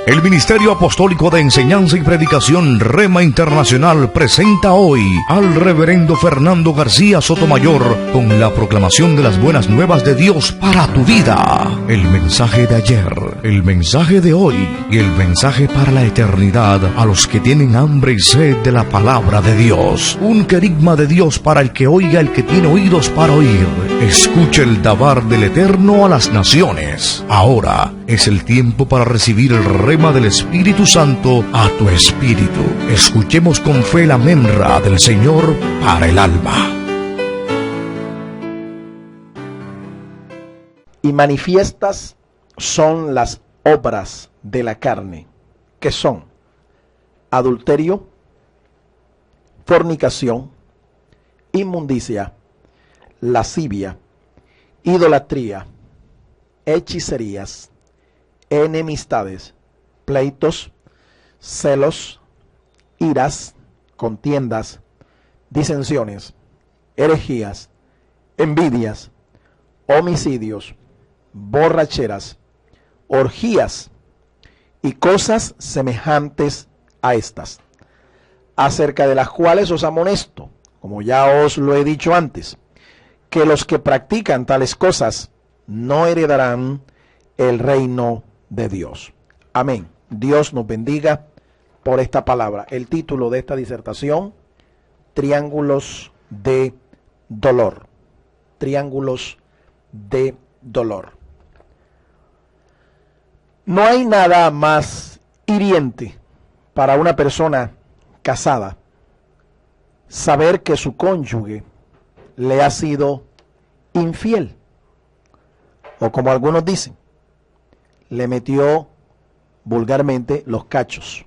El Ministerio Apostólico de Enseñanza y Predicación Rema Internacional presenta hoy al Reverendo Fernando García Sotomayor con la proclamación de las buenas nuevas de Dios para tu vida. El mensaje de ayer, el mensaje de hoy y el mensaje para la eternidad a los que tienen hambre y sed de la palabra de Dios. Un querigma de Dios para el que oiga, el que tiene oídos para oír. Escuche el dabar del Eterno a las naciones. Ahora es el tiempo para recibir el rema del Espíritu Santo a tu espíritu. Escuchemos con fe la memra del Señor para el alma. Y manifiestas son las obras de la carne, que son adulterio, fornicación, inmundicia, lascivia, idolatría, hechicerías, enemistades, pleitos, celos, iras, contiendas, disensiones, herejías, envidias, homicidios, borracheras, orgías y cosas semejantes a estas, acerca de las cuales os amonesto, como ya os lo he dicho antes, que los que practican tales cosas no heredarán el reino de Dios. Amén. Dios nos bendiga por esta palabra. El título de esta disertación: Triángulos de dolor. Triángulos de dolor. No hay nada más hiriente para una persona casada saber que su cónyuge le ha sido infiel, o como algunos dicen, le metió vulgarmente los cachos.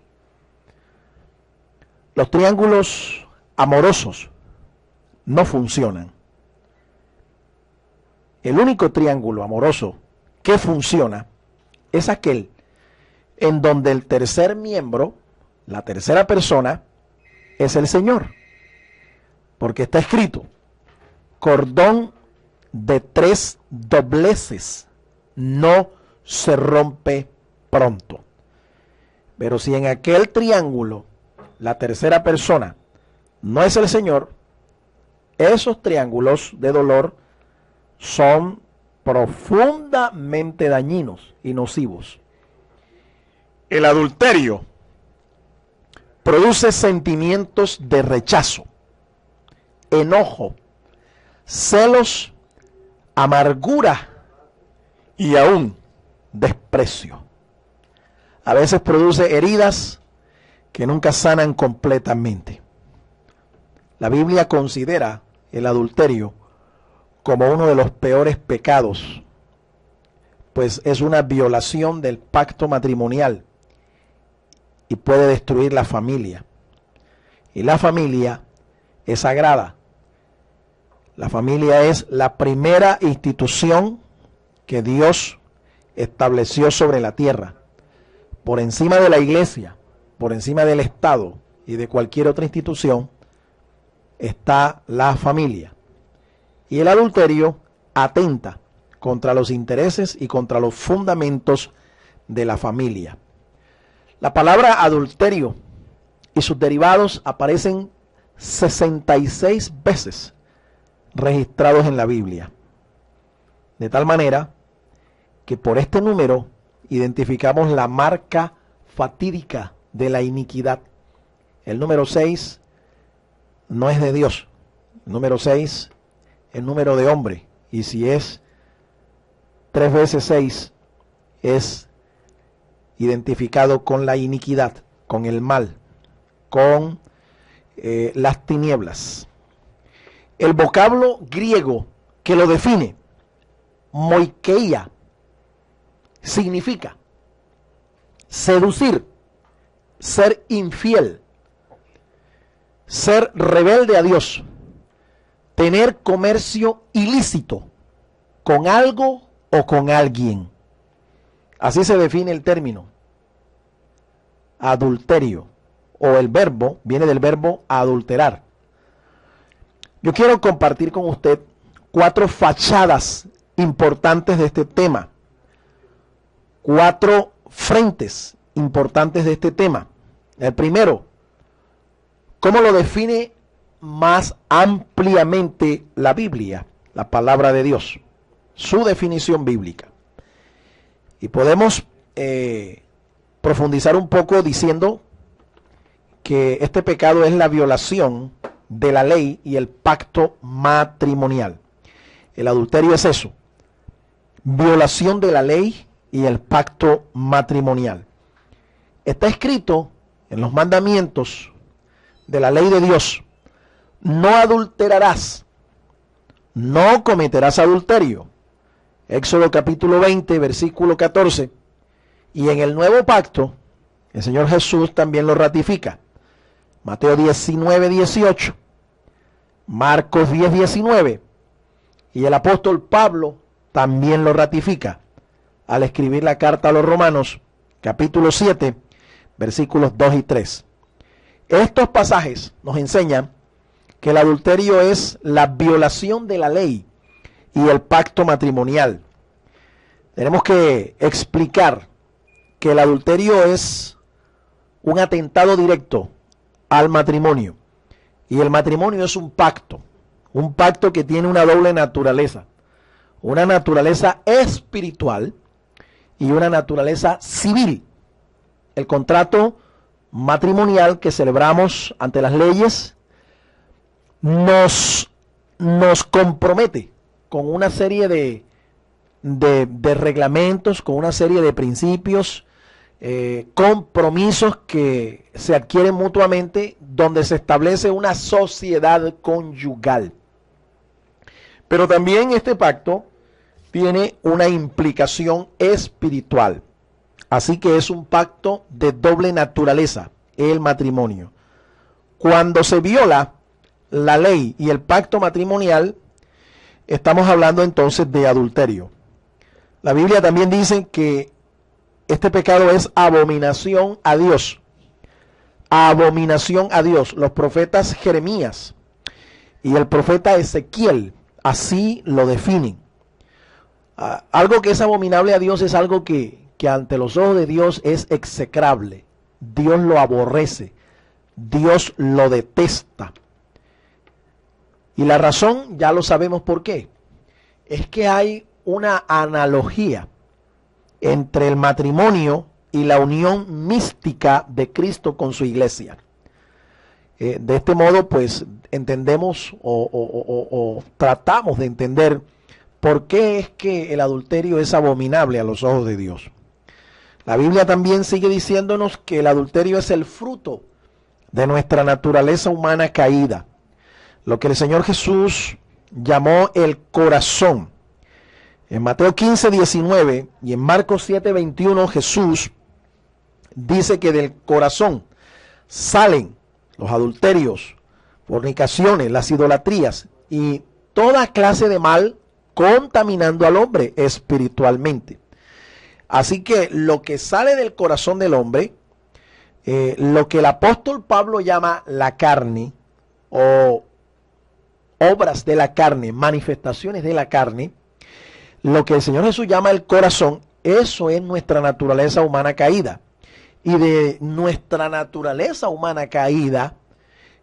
Los triángulos amorosos no funcionan. El único triángulo amoroso que funciona es aquel en donde el tercer miembro, la tercera persona, es el Señor. Porque está escrito: cordón de 3 dobleces no se rompe pronto. Pero si en aquel triángulo la tercera persona no es el Señor, esos triángulos de dolor son profundamente dañinos y nocivos. El adulterio produce sentimientos de rechazo, enojo, celos, amargura y aún desprecio. A veces produce heridas que nunca sanan completamente. La Biblia considera el adulterio como uno de los peores pecados, pues es una violación del pacto matrimonial y puede destruir la familia. Y la familia es sagrada. La familia es la primera institución que Dios estableció sobre la tierra. Por encima de la iglesia, por encima del Estado y de cualquier otra institución, está la familia. Y el adulterio atenta contra los intereses y contra los fundamentos de la familia. La palabra adulterio y sus derivados aparecen 66 veces registrados en la Biblia. De tal manera que por este número identificamos la marca fatídica de la iniquidad. El número 6 no es de Dios. El número 6 es número de hombre. Y si es 3 veces 6, es identificado con la iniquidad, con el mal, con las tinieblas. El vocablo griego que lo define, moikeia, significa seducir, ser infiel, ser rebelde a Dios, tener comercio ilícito con algo o con alguien. Así se define el término adulterio, o el verbo viene del verbo adulterar. Yo quiero compartir con usted 4 fachadas importantes de este tema, 4 frentes importantes de este tema. El primero, ¿cómo lo define más ampliamente la Biblia, la palabra de Dios? Su definición bíblica. Y podemos profundizar un poco diciendo que este pecado es la violación de la ley y el pacto matrimonial. El adulterio es eso, violación de la ley y el pacto matrimonial. Está escrito en los mandamientos de la ley de Dios: no adulterarás, no cometerás adulterio. Éxodo capítulo 20, versículo 14. Y en el nuevo pacto, el Señor Jesús también lo ratifica. Mateo 19, 18. Marcos 10, 19. Y el apóstol Pablo también lo ratifica al escribir la carta a los Romanos, capítulo 7, versículos 2 y 3. Estos pasajes nos enseñan que el adulterio es la violación de la ley y el pacto matrimonial. Tenemos que explicar que el adulterio es un atentado directo al matrimonio. Y el matrimonio es un pacto que tiene una doble naturaleza. Una naturaleza espiritual y una naturaleza civil. El contrato matrimonial que celebramos ante las leyes nos compromete con una serie de reglamentos, con una serie de principios, compromisos que se adquieren mutuamente, donde se establece una sociedad conyugal. Pero también este pacto tiene una implicación espiritual. Así que es un pacto de doble naturaleza, el matrimonio. Cuando se viola la ley y el pacto matrimonial, estamos hablando entonces de adulterio. La Biblia también dice que este pecado es abominación a Dios. Abominación a Dios. Los profetas Jeremías y el profeta Ezequiel así lo definen. Algo que es abominable a Dios es algo que ante los ojos de Dios es execrable. Dios lo aborrece. Dios lo detesta. Y la razón ya lo sabemos por qué. Es que hay una analogía entre el matrimonio y la unión mística de Cristo con su iglesia. De este modo, pues, entendemos o tratamos de entender por qué es que el adulterio es abominable a los ojos de Dios. La Biblia también sigue diciéndonos que el adulterio es el fruto de nuestra naturaleza humana caída, lo que el Señor Jesús llamó el corazón. En Mateo 15, 19 y en Marcos 7, 21, Jesús dice que del corazón salen los adulterios, fornicaciones, las idolatrías y toda clase de mal, contaminando al hombre espiritualmente. Así que lo que sale del corazón del hombre, lo que el apóstol Pablo llama la carne o obras de la carne, manifestaciones de la carne, lo que el Señor Jesús llama el corazón, eso es nuestra naturaleza humana caída. Y de nuestra naturaleza humana caída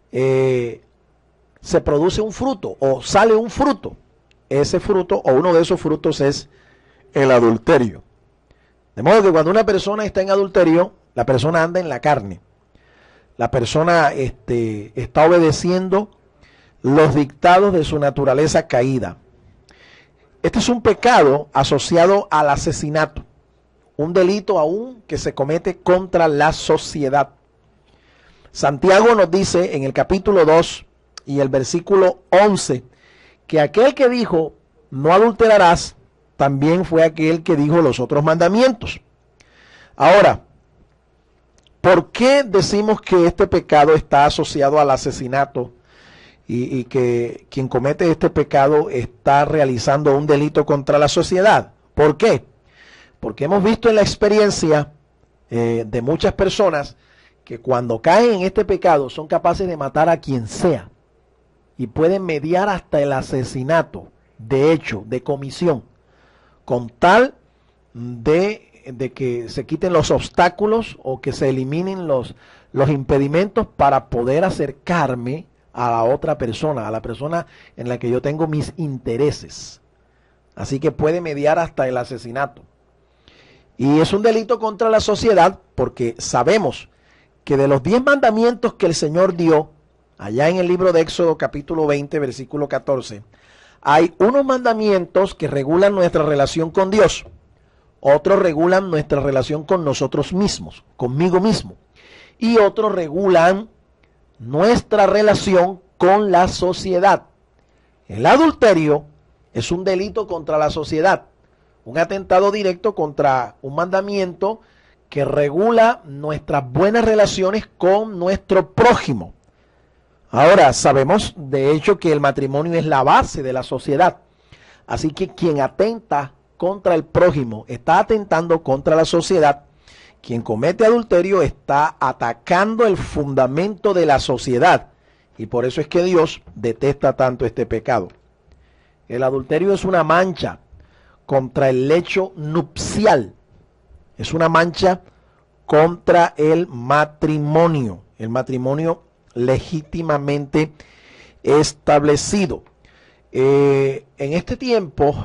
se produce un fruto o sale un fruto. Ese fruto o uno de esos frutos es el adulterio. De modo que cuando una persona está en adulterio, la persona anda en la carne. La persona está obedeciendo los dictados de su naturaleza caída. Este es un pecado asociado al asesinato, un delito aún que se comete contra la sociedad. Santiago nos dice en el capítulo 2 y el versículo 11 que aquel que dijo no adulterarás también fue aquel que dijo los otros mandamientos. Ahora, ¿por qué decimos que este pecado está asociado al asesinato y que quien comete este pecado está realizando un delito contra la sociedad? ¿Por qué? Porque hemos visto en la experiencia de muchas personas que cuando caen en este pecado son capaces de matar a quien sea y pueden mediar hasta el asesinato, de hecho, de comisión, con tal de de que se quiten los obstáculos o que se eliminen los impedimentos para poder acercarme a la otra persona, a la persona en la que yo tengo mis intereses. Así que puede mediar hasta el asesinato. Y es un delito contra la sociedad porque sabemos que de los 10 mandamientos que el Señor dio, allá en el libro de Éxodo capítulo 20, versículo 14, hay unos mandamientos que regulan nuestra relación con Dios, otros regulan nuestra relación con nosotros mismos, conmigo mismo, y otros regulan nuestra relación con la sociedad. El adulterio es un delito contra la sociedad, un atentado directo contra un mandamiento que regula nuestras buenas relaciones con nuestro prójimo. Ahora, sabemos de hecho que el matrimonio es la base de la sociedad, así que quien atenta contra el prójimo está atentando contra la sociedad. Quien comete adulterio está atacando el fundamento de la sociedad y por eso es que Dios detesta tanto este pecado. El adulterio es una mancha contra el lecho nupcial, es una mancha contra el matrimonio legítimamente establecido. En este tiempo,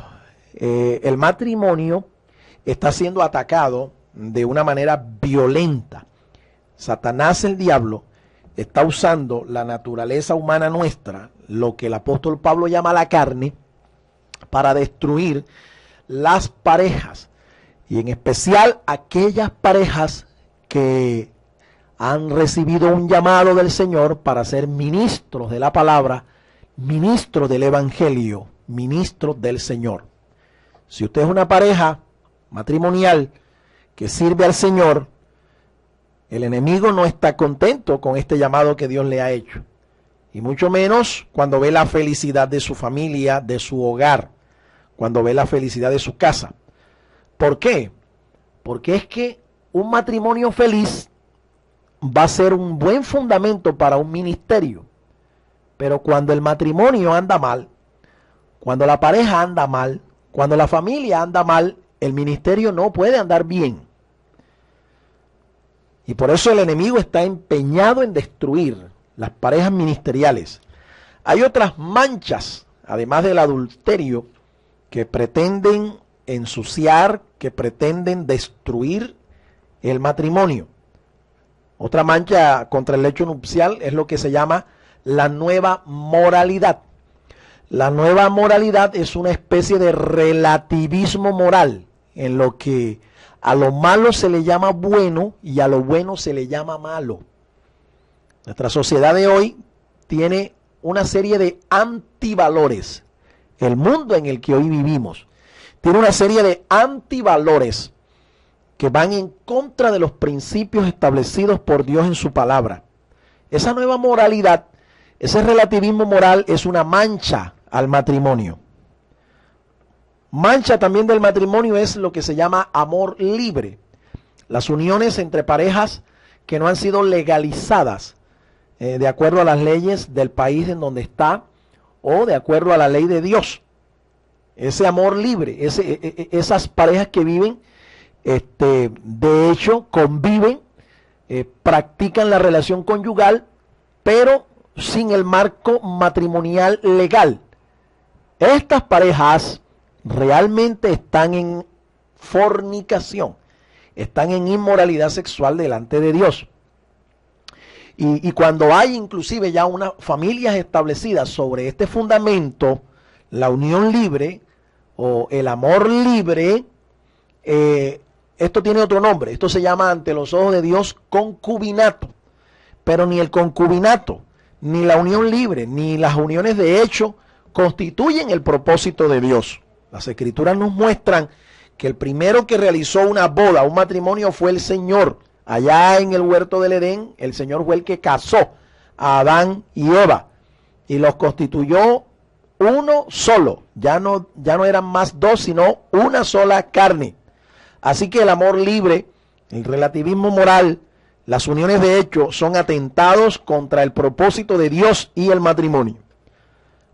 el matrimonio está siendo atacado de una manera violenta. Satanás, el diablo, está usando la naturaleza humana nuestra, lo que el apóstol Pablo llama la carne, para destruir las parejas, y en especial aquellas parejas que han recibido un llamado del Señor para ser ministros de la palabra, ministros del evangelio, ministros del Señor. Si usted es una pareja matrimonial que sirve al Señor, el enemigo no está contento con este llamado que Dios le ha hecho, y mucho menos cuando ve la felicidad de su familia, de su hogar, cuando ve la felicidad de su casa. ¿Por qué? Porque es que un matrimonio feliz va a ser un buen fundamento para un ministerio, pero cuando el matrimonio anda mal, cuando la pareja anda mal, cuando la familia anda mal, el ministerio no puede andar bien. Y por eso el enemigo está empeñado en destruir las parejas ministeriales. Hay otras manchas, además del adulterio, que pretenden ensuciar, que pretenden destruir el matrimonio. Otra mancha contra el lecho nupcial es lo que se llama la nueva moralidad. La nueva moralidad es una especie de relativismo moral, en lo que a lo malo se le llama bueno y a lo bueno se le llama malo. Nuestra sociedad de hoy tiene una serie de antivalores. El mundo en el que hoy vivimos tiene una serie de antivalores que van en contra de los principios establecidos por Dios en su palabra. Esa nueva moralidad, ese relativismo moral es una mancha al matrimonio. Mancha también del matrimonio es lo que se llama amor libre. Las uniones entre parejas que no han sido legalizadas de acuerdo a las leyes del país en donde está o de acuerdo a la ley de Dios. Ese amor libre, esas parejas que viven, de hecho conviven, practican la relación conyugal, pero sin el marco matrimonial legal. Estas parejas realmente están en fornicación, están en inmoralidad sexual delante de Dios. Y cuando hay inclusive ya unas familias establecidas sobre este fundamento, la unión libre o el amor libre, esto tiene otro nombre, esto se llama ante los ojos de Dios concubinato, pero ni el concubinato, ni la unión libre, ni las uniones de hecho constituyen el propósito de Dios. Las escrituras nos muestran que el primero que realizó una boda, un matrimonio, fue el Señor. Allá en el huerto del Edén, el Señor fue el que casó a Adán y Eva y los constituyó uno solo. Ya no eran más dos, sino una sola carne. Así que el amor libre, el relativismo moral, las uniones de hecho son atentados contra el propósito de Dios y el matrimonio.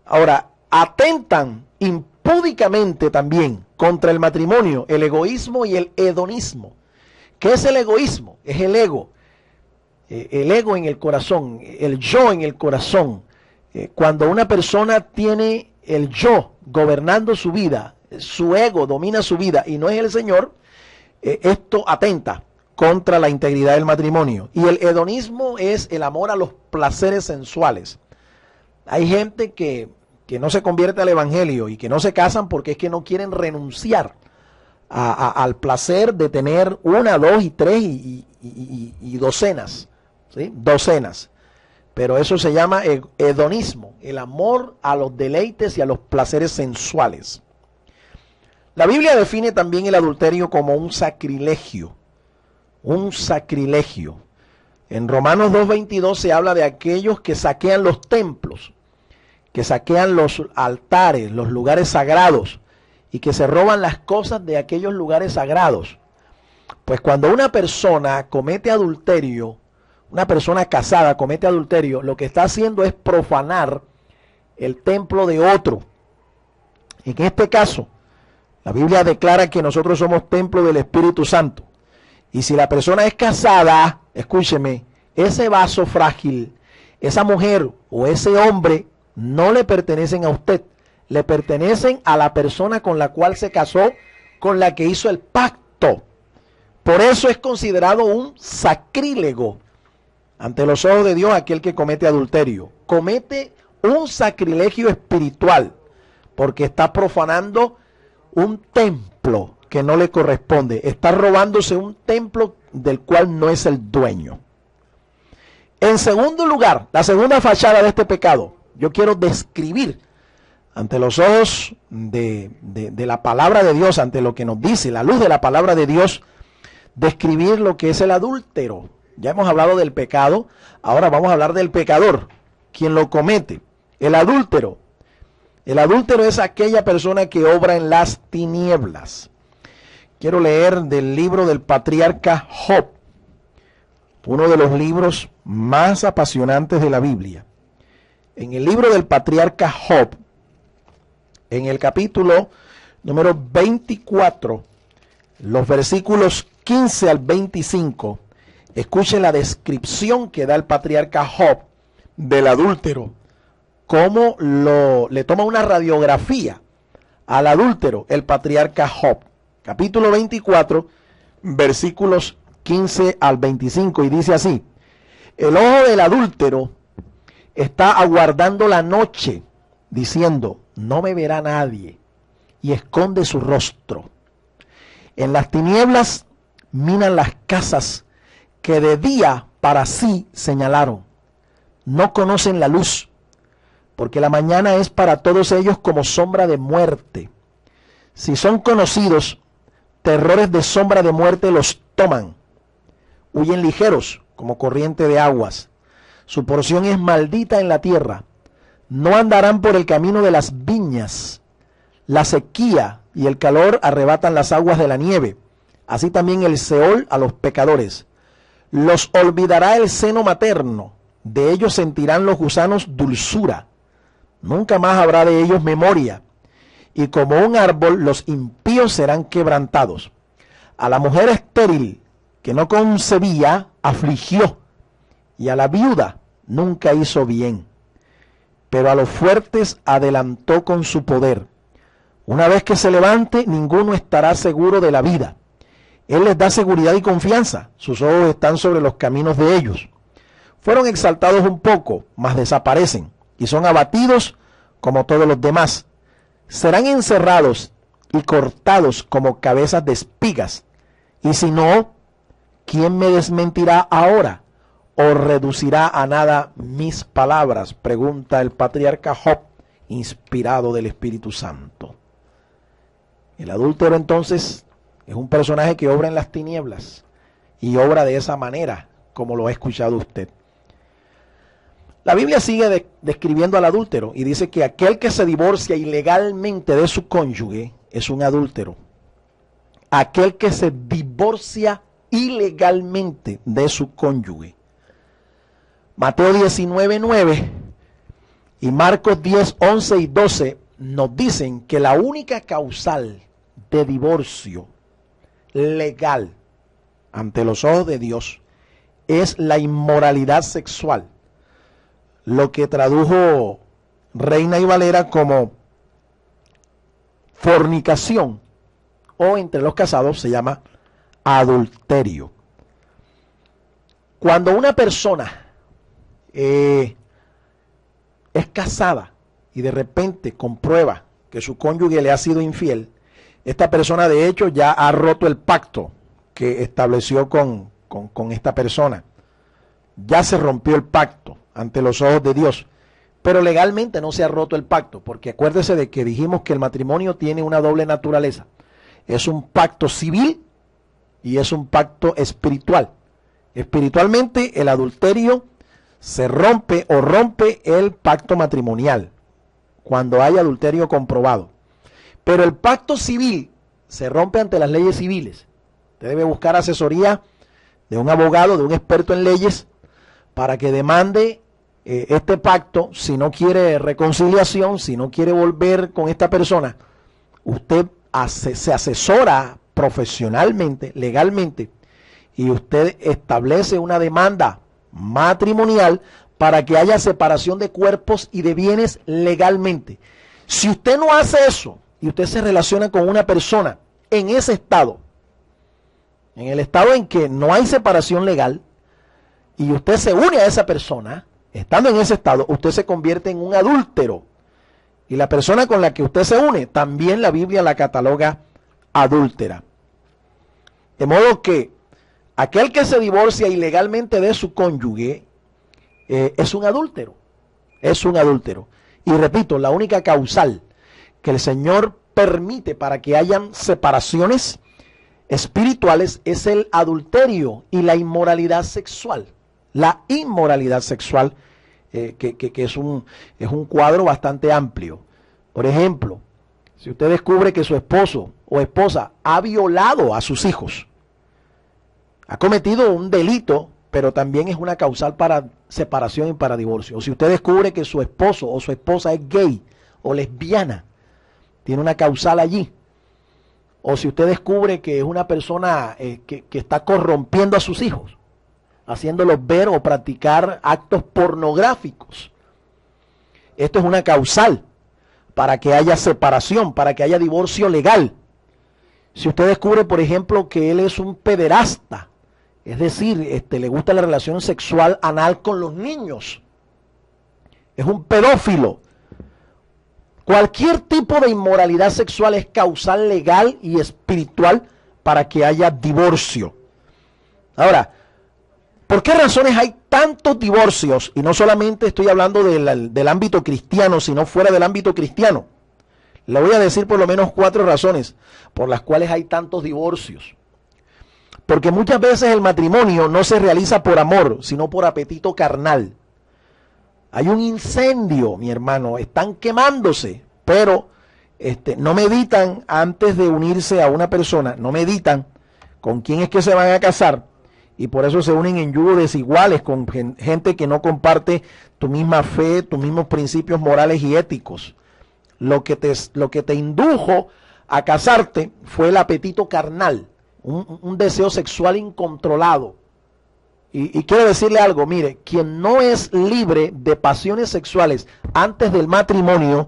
Ahora, atentan impúdicamente también contra el matrimonio, el egoísmo y el hedonismo. ¿Qué es el egoísmo? Es el ego en el corazón, el yo en el corazón. Cuando una persona tiene el yo gobernando su vida, su ego domina su vida y no es el Señor, esto atenta contra la integridad del matrimonio. Y el hedonismo es el amor a los placeres sensuales. Hay gente que no se convierte al evangelio y que no se casan porque es que no quieren renunciar al placer de tener una, dos y tres y docenas, ¿sí? Docenas. Pero eso se llama hedonismo, el amor a los deleites y a los placeres sensuales. La Biblia define también el adulterio como un sacrilegio. Un sacrilegio. En Romanos 2:22 se habla de aquellos que saquean los templos, que saquean los altares, los lugares sagrados, y que se roban las cosas de aquellos lugares sagrados. Pues cuando una persona comete adulterio, una persona casada comete adulterio, lo que está haciendo es profanar el templo de otro. En este caso, la Biblia declara que nosotros somos templo del Espíritu Santo. Y si la persona es casada, escúcheme, ese vaso frágil, esa mujer o ese hombre no le pertenecen a usted, le pertenecen a la persona con la cual se casó, con la que hizo el pacto. Por eso es considerado un sacrílego ante los ojos de Dios aquel que comete adulterio. Comete un sacrilegio espiritual porque está profanando un templo que no le corresponde. Está robándose un templo del cual no es el dueño. En segundo lugar, la segunda fachada de este pecado, yo quiero describir ante los ojos de la palabra de Dios, ante lo que nos dice la luz de la palabra de Dios, describir lo que es el adúltero. Ya hemos hablado del pecado, ahora vamos a hablar del pecador, quien lo comete. El adúltero. El adúltero es aquella persona que obra en las tinieblas. Quiero leer del libro del patriarca Job, uno de los libros más apasionantes de la Biblia. En el libro del patriarca Job, en el capítulo número 24, los versículos 15 al 25, escuchen la descripción que da el patriarca Job del adúltero, cómo le toma una radiografía al adúltero el patriarca Job. Capítulo 24, versículos 15 al 25, y dice así: el ojo del adúltero está aguardando la noche, diciendo, no me verá nadie, y esconde su rostro. En las tinieblas minan las casas que de día para sí señalaron. No conocen la luz, porque la mañana es para todos ellos como sombra de muerte. Si son conocidos, terrores de sombra de muerte los toman. Huyen ligeros como corriente de aguas. Su porción es maldita en la tierra. No andarán por el camino de las viñas. La sequía y el calor arrebatan las aguas de la nieve. Así también el Seol a los pecadores. Los olvidará el seno materno. De ellos sentirán los gusanos dulzura. Nunca más habrá de ellos memoria. Y como un árbol los impíos serán quebrantados. A la mujer estéril que no concebía afligió, y a la viuda nunca hizo bien. Pero a los fuertes adelantó con su poder. Una vez que se levante, ninguno estará seguro de la vida. Él les da seguridad y confianza. Sus ojos están sobre los caminos de ellos. Fueron exaltados un poco, mas desaparecen, y son abatidos como todos los demás. Serán encerrados y cortados como cabezas de espigas. Y si no, ¿quién me desmentirá ahora? ¿O reducirá a nada mis palabras? Pregunta el patriarca Job, inspirado del Espíritu Santo. El adúltero entonces es un personaje que obra en las tinieblas y obra de esa manera, como lo ha escuchado usted. La Biblia sigue describiendo al adúltero y dice que aquel que se divorcia ilegalmente de su cónyuge es un adúltero. Aquel que se divorcia ilegalmente de su cónyuge. Mateo 19:9 y Marcos 10:11 y 12 nos dicen que la única causal de divorcio legal ante los ojos de Dios es la inmoralidad sexual, lo que tradujo Reina y Valera como fornicación, o entre los casados se llama adulterio. Cuando una persona es casada y de repente comprueba que su cónyuge le ha sido infiel, esta persona de hecho ya ha roto el pacto que estableció con esta persona. Ya se rompió el pacto ante los ojos de Dios, pero legalmente no se ha roto el pacto, porque acuérdese de que dijimos que el matrimonio tiene una doble naturaleza. Es un pacto civil y es un pacto espiritual. Espiritualmente el adulterio se rompe o rompe el pacto matrimonial cuando hay adulterio comprobado. Pero el pacto civil se rompe ante las leyes civiles. Usted debe buscar asesoría de un abogado, de un experto en leyes, para que demande este pacto. Si no quiere reconciliación, si no quiere volver con esta persona, usted se asesora profesionalmente, legalmente, y usted establece una demanda matrimonial para que haya separación de cuerpos y de bienes legalmente. Si usted no hace eso y usted se relaciona con una persona en ese estado, en el estado en que no hay separación legal, y usted se une a esa persona, estando en ese estado, usted se convierte en un adúltero. Y la persona con la que usted se une, también la Biblia la cataloga adúltera. De modo que aquel que se divorcia ilegalmente de su cónyuge es un adúltero. Es un adúltero. Y repito, la única causal que el Señor permite para que hayan separaciones espirituales es el adulterio y la inmoralidad sexual. La inmoralidad sexual, que es un cuadro bastante amplio. Por ejemplo, si usted descubre que su esposo o esposa ha violado a sus hijos, ha cometido un delito, pero también es una causal para separación y para divorcio. O si usted descubre que su esposo o su esposa es gay o lesbiana, tiene una causal allí. O si usted descubre que es una persona que está corrompiendo a sus hijos, haciéndolos ver o practicar actos pornográficos. Esto es una causal para que haya separación, para que haya divorcio legal. Si usted descubre, por ejemplo, que él es un pederasta, es decir, le gusta la relación sexual anal con los niños, es un pedófilo. Cualquier tipo de inmoralidad sexual es causal legal y espiritual para que haya divorcio. Ahora, ¿por qué razones hay tantos divorcios? Y no solamente estoy hablando del ámbito cristiano, sino fuera del ámbito cristiano. Le voy a decir por lo menos 4 razones por las cuales hay tantos divorcios. Porque muchas veces el matrimonio no se realiza por amor, sino por apetito carnal. Hay un incendio, mi hermano, están quemándose, pero no meditan antes de unirse a una persona, no meditan con quién es que se van a casar, y por eso se unen en yugo desiguales con gente que no comparte tu misma fe, tus mismos principios morales y éticos. Lo que te indujo a casarte fue el apetito carnal, un deseo sexual incontrolado. Y quiero decirle algo, mire, quien no es libre de pasiones sexuales antes del matrimonio,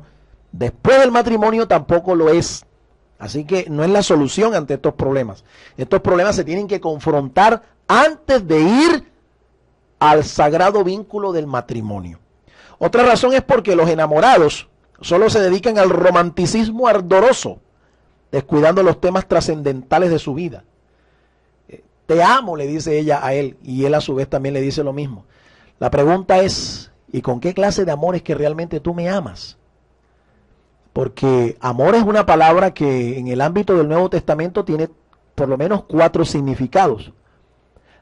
después del matrimonio tampoco lo es. Así que no es la solución ante estos problemas. Estos problemas se tienen que confrontar antes de ir al sagrado vínculo del matrimonio. Otra razón es porque los enamorados solo se dedican al romanticismo ardoroso, descuidando los temas trascendentales de su vida. Te amo, le dice ella a él, y él a su vez también le dice lo mismo. La pregunta es, ¿y con qué clase de amor es que realmente tú me amas? Porque amor es una palabra que en el ámbito del Nuevo Testamento tiene por lo menos 4 significados.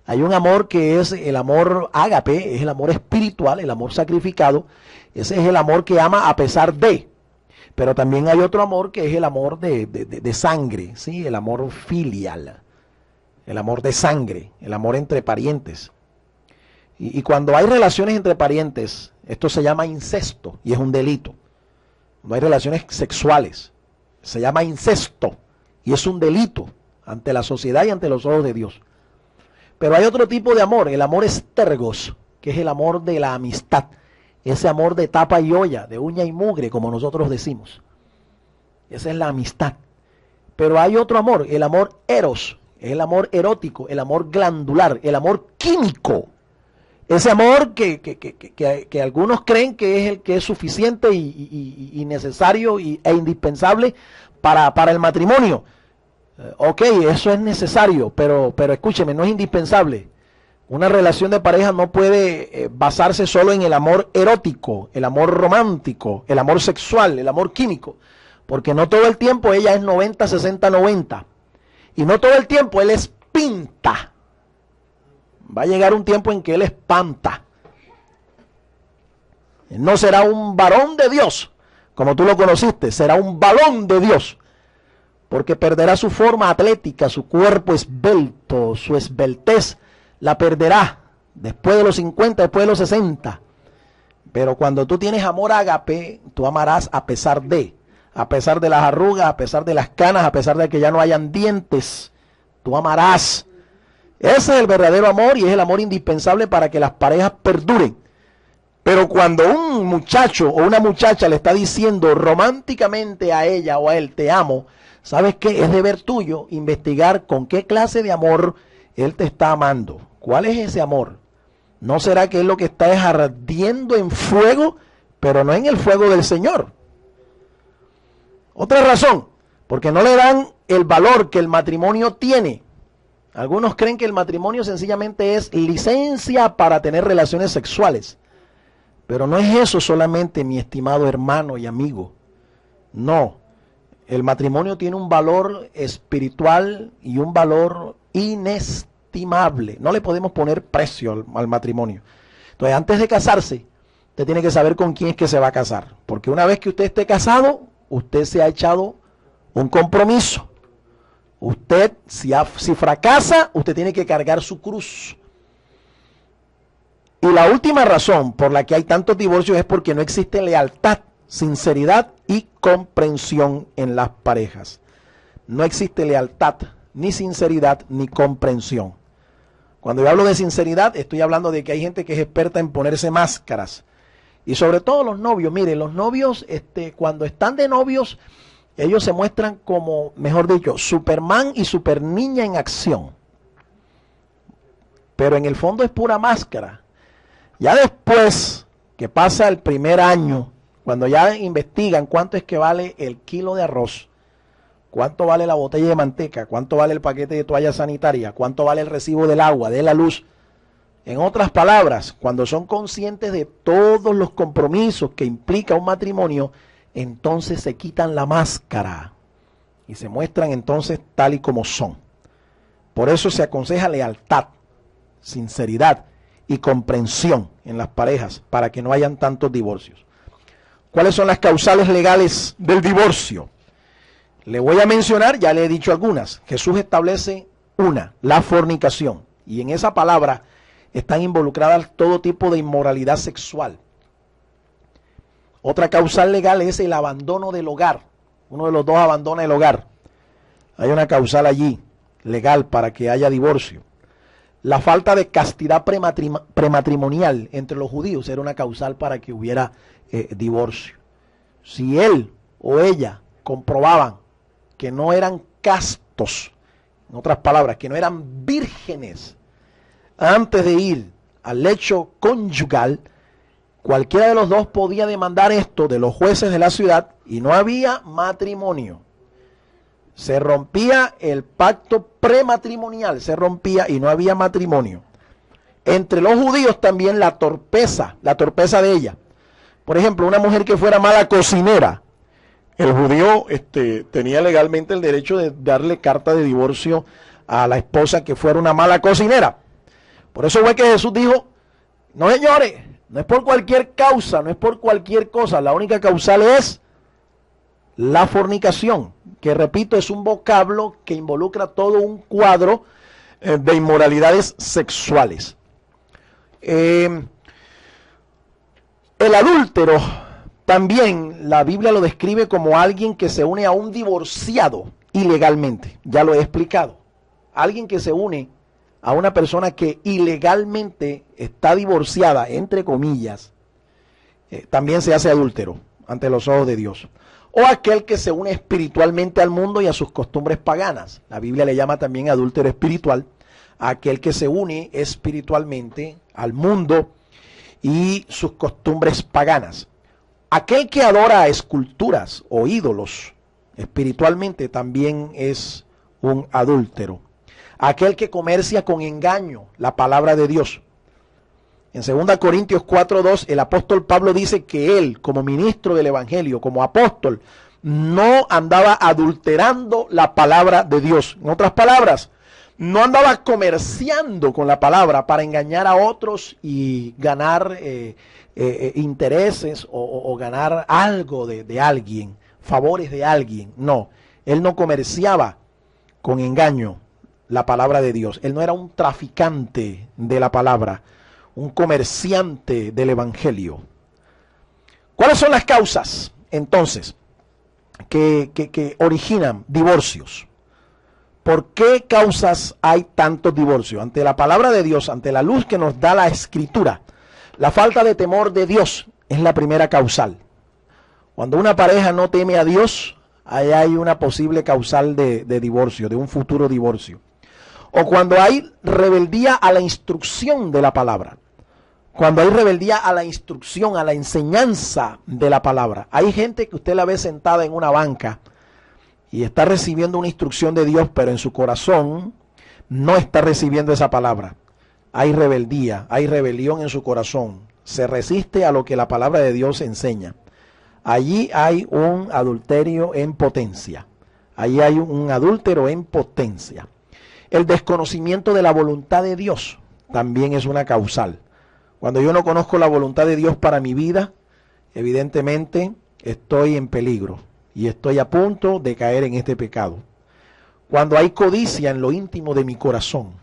Hay un amor que es el amor ágape, es el amor espiritual, el amor sacrificado. Ese es el amor que ama a pesar de. Pero también hay otro amor que es el amor de sangre, ¿sí? El amor filial. El amor de sangre, el amor entre parientes. Y cuando hay relaciones entre parientes, esto se llama incesto y es un delito. No hay relaciones sexuales, se llama incesto y es un delito ante la sociedad y ante los ojos de Dios. Pero hay otro tipo de amor, el amor estergos, que es el amor de la amistad, ese amor de tapa y olla, de uña y mugre, como nosotros decimos. Esa es la amistad. Pero hay otro amor, el amor eros, es el amor erótico, el amor glandular, el amor químico. Ese amor que algunos creen que es el que es suficiente y necesario e indispensable para el matrimonio. Ok, eso es necesario, pero escúcheme, no es indispensable. Una relación de pareja no puede basarse solo en el amor erótico, el amor romántico, el amor sexual, el amor químico. Porque no todo el tiempo ella es 90, 60, 90. Y no todo el tiempo él es pinta. Va a llegar un tiempo en que él espanta. No será un varón de Dios, como tú lo conociste, será un balón de Dios. Porque perderá su forma atlética, su cuerpo esbelto, su esbeltez, la perderá después de los 50, después de los 60. Pero cuando tú tienes amor ágape, tú amarás a pesar de las arrugas, a pesar de las canas, a pesar de que ya no hayan dientes, tú amarás. Ese es el verdadero amor y es el amor indispensable para que las parejas perduren. Pero cuando un muchacho o una muchacha le está diciendo románticamente a ella o a él, te amo, ¿sabes qué? Es deber tuyo investigar con qué clase de amor él te está amando. ¿Cuál es ese amor? ¿No será que es lo que está ardiendo en fuego, pero no en el fuego del Señor? Otra razón, porque no le dan el valor que el matrimonio tiene. Algunos creen que el matrimonio sencillamente es licencia para tener relaciones sexuales. Pero no es eso solamente, mi estimado hermano y amigo. No, el matrimonio tiene un valor espiritual y un valor inestimable. No le podemos poner precio al matrimonio. Entonces, antes de casarse, usted tiene que saber con quién es que se va a casar. Porque una vez que usted esté casado, usted se ha echado un compromiso. Usted, si fracasa, usted tiene que cargar su cruz. Y la última razón por la que hay tantos divorcios es porque no existe lealtad, sinceridad y comprensión en las parejas. No existe lealtad, ni sinceridad, ni comprensión. Cuando yo hablo de sinceridad, estoy hablando de que hay gente que es experta en ponerse máscaras. Y sobre todo los novios. Miren, los novios, cuando están de novios, ellos se muestran como, mejor dicho, Superman y Super Niña en acción. Pero en el fondo es pura máscara. Ya después que pasa el primer año, cuando ya investigan cuánto es que vale el kilo de arroz, cuánto vale la botella de manteca, cuánto vale el paquete de toalla sanitaria, cuánto vale el recibo del agua, de la luz. En otras palabras, cuando son conscientes de todos los compromisos que implica un matrimonio, entonces se quitan la máscara y se muestran entonces tal y como son. Por eso se aconseja lealtad, sinceridad y comprensión en las parejas para que no hayan tantos divorcios. ¿Cuáles son las causales legales del divorcio? Le voy a mencionar, ya le he dicho algunas. Jesús establece una, la fornicación. Y en esa palabra están involucradas todo tipo de inmoralidad sexual. Otra causal legal es el abandono del hogar. Uno de los dos abandona el hogar. Hay una causal allí, legal, para que haya divorcio. La falta de castidad prematrimonial entre los judíos era una causal para que hubiera divorcio. Si él o ella comprobaban que no eran castos, en otras palabras, que no eran vírgenes antes de ir al lecho conyugal, cualquiera de los dos podía demandar esto de los jueces de la ciudad y no había matrimonio. Se rompía el pacto prematrimonial, se rompía y no había matrimonio. Entre los judíos también la torpeza de ella. Por ejemplo, una mujer que fuera mala cocinera, el judío tenía legalmente el derecho de darle carta de divorcio a la esposa que fuera una mala cocinera. Por eso fue que Jesús dijo, no señores, no es por cualquier causa, no es por cualquier cosa, la única causal es la fornicación, que repito, es un vocablo que involucra todo un cuadro de inmoralidades sexuales. El adúltero también la Biblia lo describe como alguien que se une a un divorciado ilegalmente. Ya lo he explicado. Alguien que se une a una persona que ilegalmente está divorciada, entre comillas, también se hace adúltero ante los ojos de Dios. O aquel que se une espiritualmente al mundo y a sus costumbres paganas. La Biblia le llama también adúltero espiritual a aquel que se une espiritualmente al mundo y sus costumbres paganas. Aquel que adora esculturas o ídolos espiritualmente también es un adúltero. Aquel que comercia con engaño la palabra de Dios. En 2 Corintios 4:2, el apóstol Pablo dice que él, como ministro del evangelio, como apóstol, no andaba adulterando la palabra de Dios. En otras palabras, no andaba comerciando con la palabra para engañar a otros y ganar intereses o ganar algo de alguien, favores de alguien. No, él no comerciaba con engaño la palabra de Dios. Él no era un traficante de la palabra, un comerciante del evangelio. ¿Cuáles son las causas, entonces, que originan divorcios? ¿Por qué causas hay tantos divorcios? Ante la palabra de Dios, ante la luz que nos da la Escritura, la falta de temor de Dios es la primera causal. Cuando una pareja no teme a Dios, ahí hay una posible causal de divorcio, de un futuro divorcio. O cuando hay rebeldía a la instrucción de la palabra. Cuando hay rebeldía a la instrucción, a la enseñanza de la palabra. Hay gente que usted la ve sentada en una banca y está recibiendo una instrucción de Dios, pero en su corazón no está recibiendo esa palabra. Hay rebeldía, hay rebelión en su corazón. Se resiste a lo que la palabra de Dios enseña. Allí hay un adulterio en potencia. Allí hay un adúltero en potencia. El desconocimiento de la voluntad de Dios también es una causal. Cuando yo no conozco la voluntad de Dios para mi vida, evidentemente estoy en peligro y estoy a punto de caer en este pecado. Cuando hay codicia en lo íntimo de mi corazón,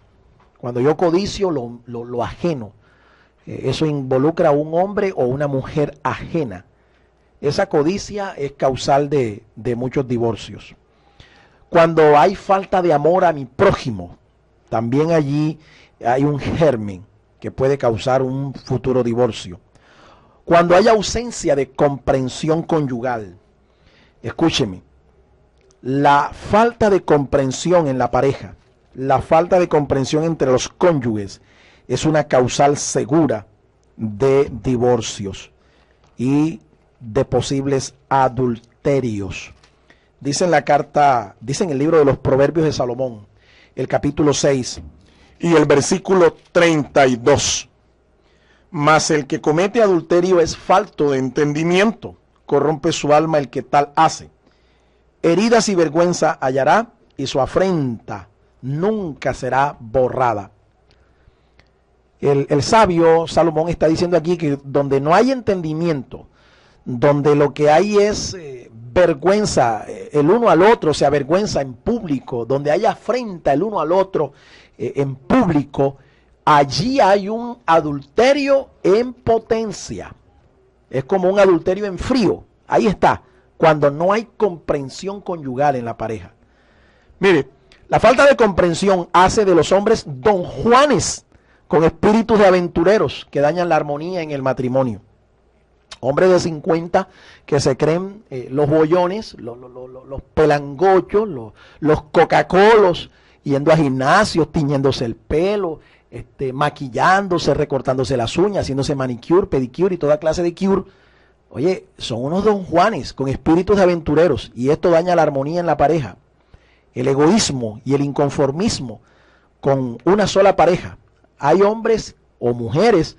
cuando yo codicio lo ajeno, eso involucra a un hombre o una mujer ajena. Esa codicia es causal de muchos divorcios. Cuando hay falta de amor a mi prójimo, también allí hay un germen que puede causar un futuro divorcio. Cuando hay ausencia de comprensión conyugal, escúcheme, la falta de comprensión en la pareja, la falta de comprensión entre los cónyuges es una causal segura de divorcios y de posibles adulterios. Dice en la carta, dice en el libro de los Proverbios de Salomón, el capítulo 6 y el versículo 32. Mas el que comete adulterio es falto de entendimiento, corrompe su alma el que tal hace. Heridas y vergüenza hallará, y su afrenta nunca será borrada. El sabio Salomón está diciendo aquí que donde no hay entendimiento, donde lo que hay es vergüenza el uno al otro, se avergüenza en público, donde hay afrenta el uno al otro en público, allí hay un adulterio en potencia. Es como un adulterio en frío. Ahí está, cuando no hay comprensión conyugal en la pareja. Mire, la falta de comprensión hace de los hombres don Juanes con espíritus de aventureros que dañan la armonía en el matrimonio. Hombres de 50 que se creen los bollones, los pelangochos, los coca-colos, yendo a gimnasios, tiñéndose el pelo, maquillándose, recortándose las uñas, haciéndose manicure, pedicure y toda clase de cure. Oye, son unos don Juanes con espíritus de aventureros y esto daña la armonía en la pareja. El egoísmo y el inconformismo con una sola pareja. Hay hombres o mujeres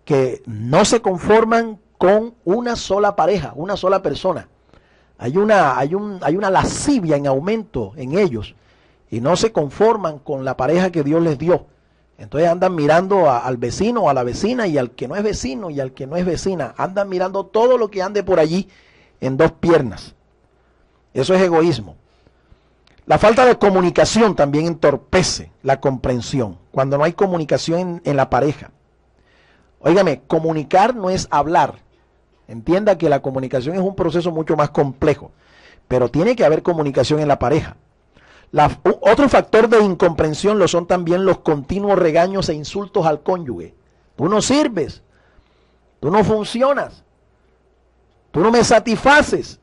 que no se conforman con una sola pareja, una sola persona. Hay una lascivia en aumento en ellos y no se conforman con la pareja que Dios les dio. Entonces andan mirando al vecino o a la vecina y al que no es vecino y al que no es vecina. Andan mirando todo lo que ande por allí en dos piernas. Eso es egoísmo. La falta de comunicación también entorpece la comprensión. Cuando no hay comunicación en la pareja. Óigame, comunicar no es hablar. Entienda que la comunicación es un proceso mucho más complejo. Pero tiene que haber comunicación en la pareja. Otro factor de incomprensión lo son también los continuos regaños e insultos al cónyuge. Tú no sirves, tú no funcionas, tú no me satisfaces.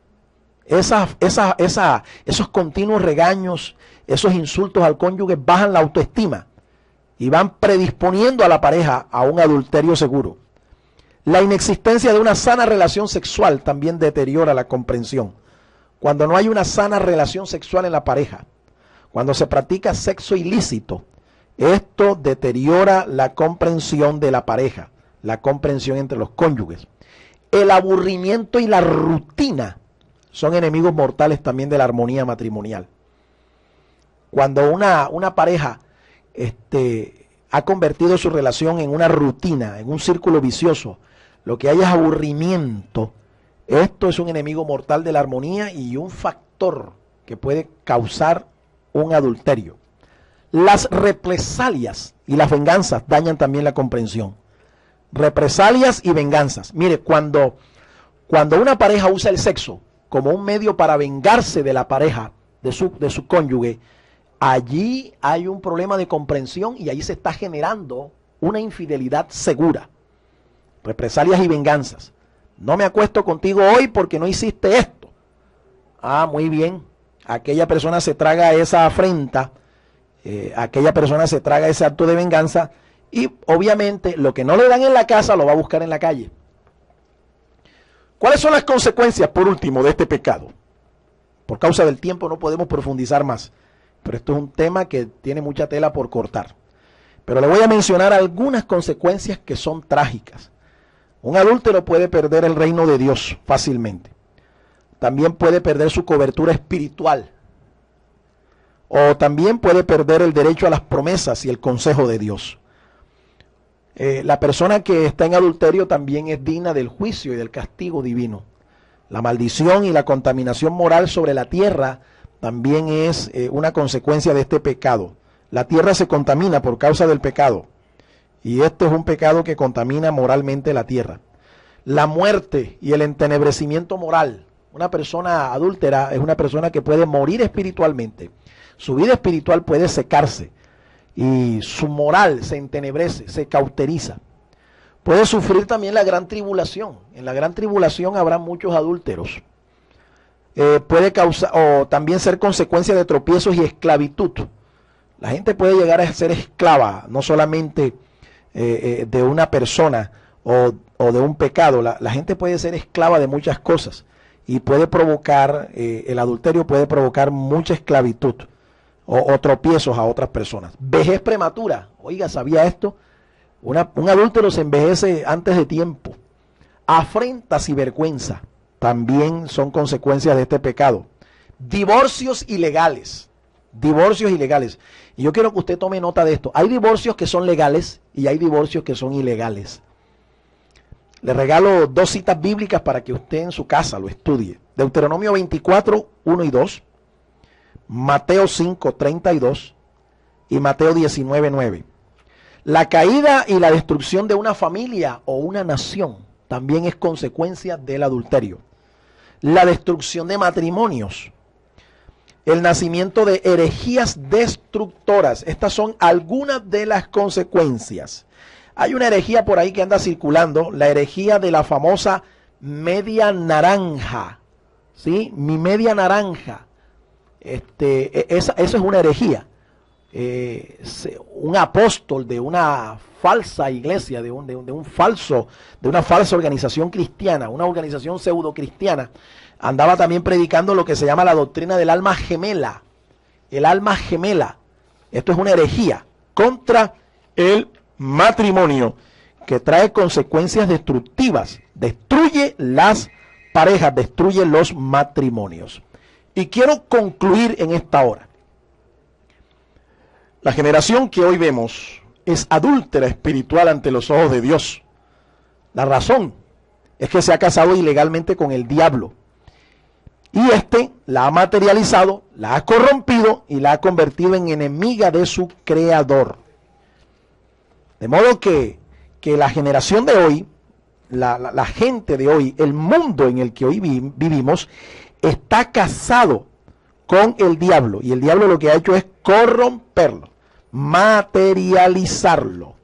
Esos continuos regaños, esos insultos al cónyuge bajan la autoestima y van predisponiendo a la pareja a un adulterio seguro. La inexistencia de una sana relación sexual también deteriora la comprensión. Cuando no hay una sana relación sexual en la pareja, cuando se practica sexo ilícito, esto deteriora la comprensión de la pareja, la comprensión entre los cónyuges. El aburrimiento y la rutina son enemigos mortales también de la armonía matrimonial. Cuando una pareja ha convertido su relación en una rutina, en un círculo vicioso, lo que hay es aburrimiento, esto es un enemigo mortal de la armonía y un factor que puede causar un adulterio. Las represalias y las venganzas dañan también la comprensión. Represalias y venganzas. Mire, cuando una pareja usa el sexo como un medio para vengarse de la pareja, de su cónyuge, allí hay un problema de comprensión y ahí se está generando una infidelidad segura. Represalias y venganzas. No me acuesto contigo hoy porque no hiciste esto. Ah, muy bien. Aquella persona se traga esa afrenta, aquella persona se traga ese acto de venganza y obviamente lo que no le dan en la casa lo va a buscar en la calle. ¿Cuáles son las consecuencias, por último, de este pecado? Por causa del tiempo no podemos profundizar más, pero esto es un tema que tiene mucha tela por cortar. Pero le voy a mencionar algunas consecuencias que son trágicas. Un adúltero puede perder el reino de Dios fácilmente. También puede perder su cobertura espiritual. O también puede perder el derecho a las promesas y el consejo de Dios. La persona que está en adulterio también es digna del juicio y del castigo divino. La maldición y la contaminación moral sobre la tierra también es una consecuencia de este pecado. La tierra se contamina por causa del pecado. Y esto es un pecado que contamina moralmente la tierra. La muerte y el entenebrecimiento moral. Una persona adúltera es una persona que puede morir espiritualmente. Su vida espiritual puede secarse y su moral se entenebrece, se cauteriza. Puede sufrir también la gran tribulación. En la gran tribulación habrá muchos adúlteros. Puede causar o también ser consecuencia de tropiezos y esclavitud. La gente puede llegar a ser esclava, no solamente de una persona o de un pecado. La gente puede ser esclava de muchas cosas y puede provocar, el adulterio puede provocar mucha esclavitud o tropiezos a otras personas. Vejez prematura. Oiga, ¿sabía esto? Un adúltero se envejece antes de tiempo. Afrentas y vergüenza también son consecuencias de este pecado. Divorcios ilegales. Divorcios ilegales. Y yo quiero que usted tome nota de esto. Hay divorcios que son legales y hay divorcios que son ilegales. Le regalo 2 citas bíblicas para que usted en su casa lo estudie. Deuteronomio 24, 1 y 2. Mateo 5, 32 y Mateo 19, 9. La caída y la destrucción de una familia o una nación también es consecuencia del adulterio. La destrucción de matrimonios. El nacimiento de herejías destructoras. Estas son algunas de las consecuencias. Hay una herejía por ahí que anda circulando, la herejía de la famosa media naranja. ¿Sí? Mi media naranja. Eso es una herejía. Un apóstol de una falsa iglesia, de una falsa organización cristiana, una organización pseudo cristiana, andaba también predicando lo que se llama la doctrina del alma gemela. El alma gemela. Esto es una herejía contra el matrimonio que trae consecuencias destructivas. Destruye las parejas, destruye los matrimonios. Y quiero concluir en esta hora. La generación que hoy vemos es adúltera espiritual ante los ojos de Dios. La razón es que se ha casado ilegalmente con el diablo. Y la ha materializado, la ha corrompido y la ha convertido en enemiga de su creador. De modo que la generación de hoy, la gente de hoy, el mundo en el que hoy vivimos, está casado con el diablo. Y el diablo lo que ha hecho es corromperlo, materializarlo.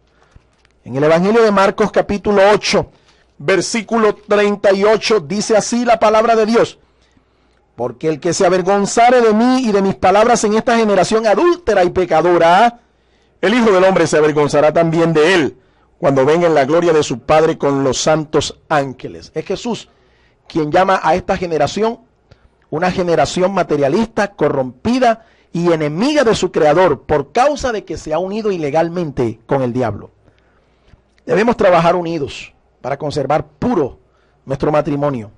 En el Evangelio de Marcos capítulo 8, versículo 38, dice así la palabra de Dios: porque el que se avergonzare de mí y de mis palabras en esta generación adúltera y pecadora, el Hijo del Hombre se avergonzará también de él cuando venga en la gloria de su Padre con los santos ángeles. Es Jesús quien llama a esta generación una generación materialista, corrompida y enemiga de su Creador por causa de que se ha unido ilegalmente con el diablo. Debemos trabajar unidos para conservar puro nuestro matrimonio.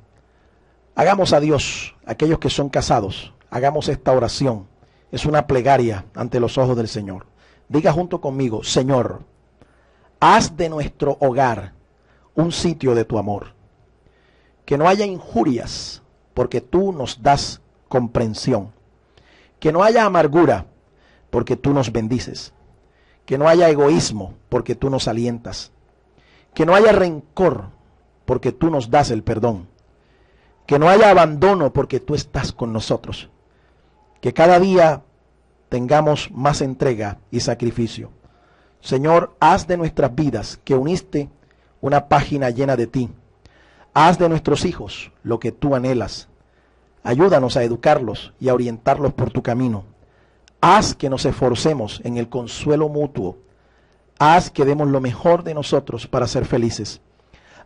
Hagamos a Dios, aquellos que son casados, hagamos esta oración. Es una plegaria ante los ojos del Señor. Diga junto conmigo: Señor, haz de nuestro hogar un sitio de tu amor. Que no haya injurias, porque tú nos das comprensión. Que no haya amargura, porque tú nos bendices. Que no haya egoísmo, porque tú nos alientas. Que no haya rencor, porque tú nos das el perdón. Que no haya abandono, porque tú estás con nosotros. Que cada día tengamos más entrega y sacrificio. Señor, haz de nuestras vidas que uniste una página llena de ti. Haz de nuestros hijos lo que tú anhelas. Ayúdanos a educarlos y a orientarlos por tu camino. Haz que nos esforcemos en el consuelo mutuo. Haz que demos lo mejor de nosotros para ser felices.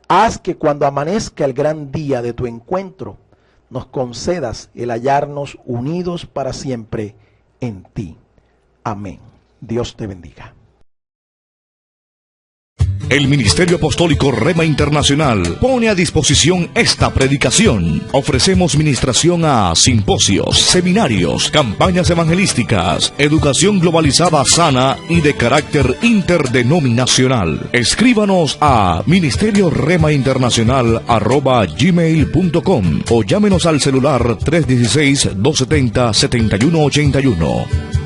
Haz que cuando amanezca el gran día de tu encuentro, nos concedas el hallarnos unidos para siempre en ti. Amén. Dios te bendiga. El Ministerio Apostólico Rema Internacional pone a disposición esta predicación. Ofrecemos ministración a simposios, seminarios, campañas evangelísticas, educación globalizada sana y de carácter interdenominacional. Escríbanos a ministerioremainternacional@gmail.com o llámenos al celular 316-270-7181.